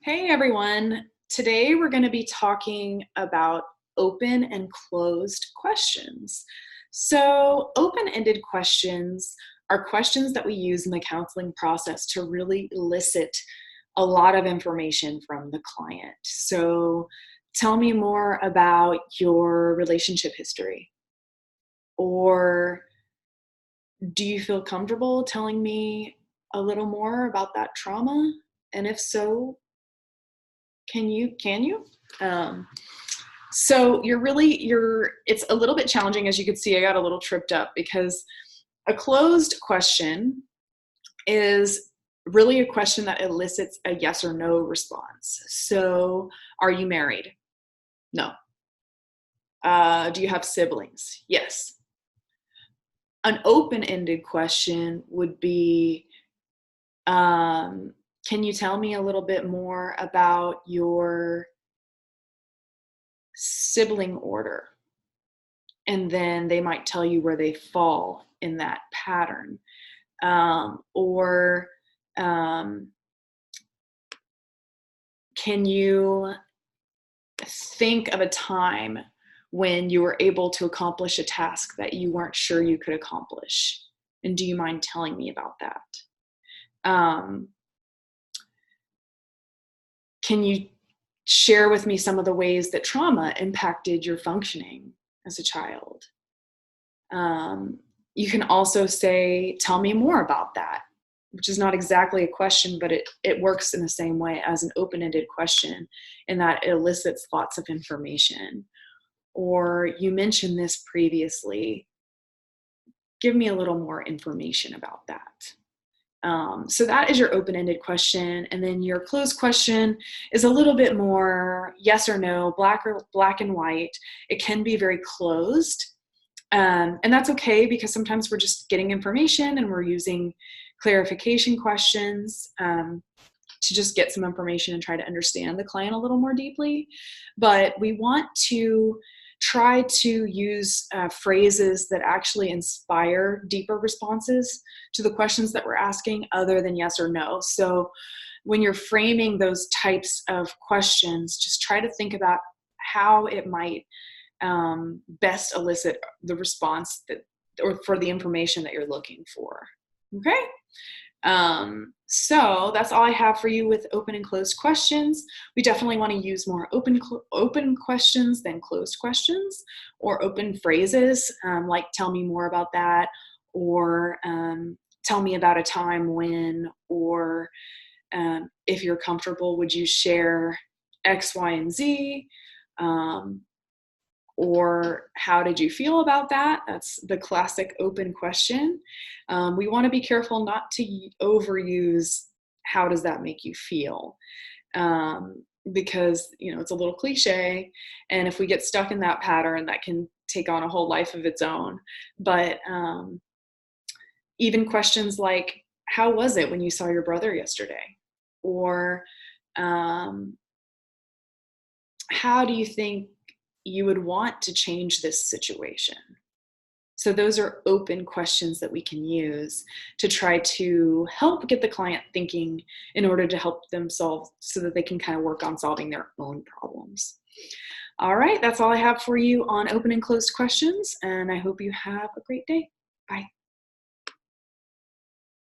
Hey everyone. Today we're going to be talking about open and closed questions. So, open ended questions are questions that we use in the counseling process to really elicit a lot of information from the client. So, tell me more about your relationship history. Or do you feel comfortable telling me a little more about that trauma? And if so, can you? Um, so it's a little bit challenging. As you could see, I got a little tripped up because a closed question is really a question that elicits a yes or no response. So, are you married? No. Do you have siblings? Yes. An open-ended question would be, um, can you tell me a little bit more about your sibling order? And then they might tell you where they fall in that pattern. Or can you think of a time when you were able to accomplish a task that you weren't sure you could accomplish? And do you mind telling me about that? Um, can you share with me some of the ways that trauma impacted your functioning as a child? Um, you can also say, tell me more about that, which is not exactly a question, but it works in the same way as an open-ended question in that it elicits lots of information. Or you mentioned this previously, give me a little more information about that. So that is your open-ended question. And then your closed question is a little bit more yes or no, black and white. It can be very closed. And that's okay because sometimes we're just getting information and we're using clarification questions to just get some information and try to understand the client a little more deeply. But we want to try to use phrases that actually inspire deeper responses to the questions that we're asking other than yes or no. So when you're framing those types of questions, just try to think about how it might best elicit the response that, or for the information that you're looking for. Okay. So that's all I have for you with open and closed questions. We definitely want to use more open questions than closed questions, or open phrases like tell me more about that, or tell me about a time when, or if you're comfortable, would you share X, Y, and Z? Or how did you feel about that? That's the classic open question. We want to be careful not to overuse how does that make you feel, because it's a little cliche, and if we get stuck in that pattern, that can take on a whole life of its own. But even questions like, how was it when you saw your brother yesterday? Or how do you think you would want to change this situation? So those are open questions that we can use to try to help get the client thinking in order to help them solve, so that they can kind of work on solving their own problems. All right, that's all I have for you on open and closed questions, and I hope you have a great day.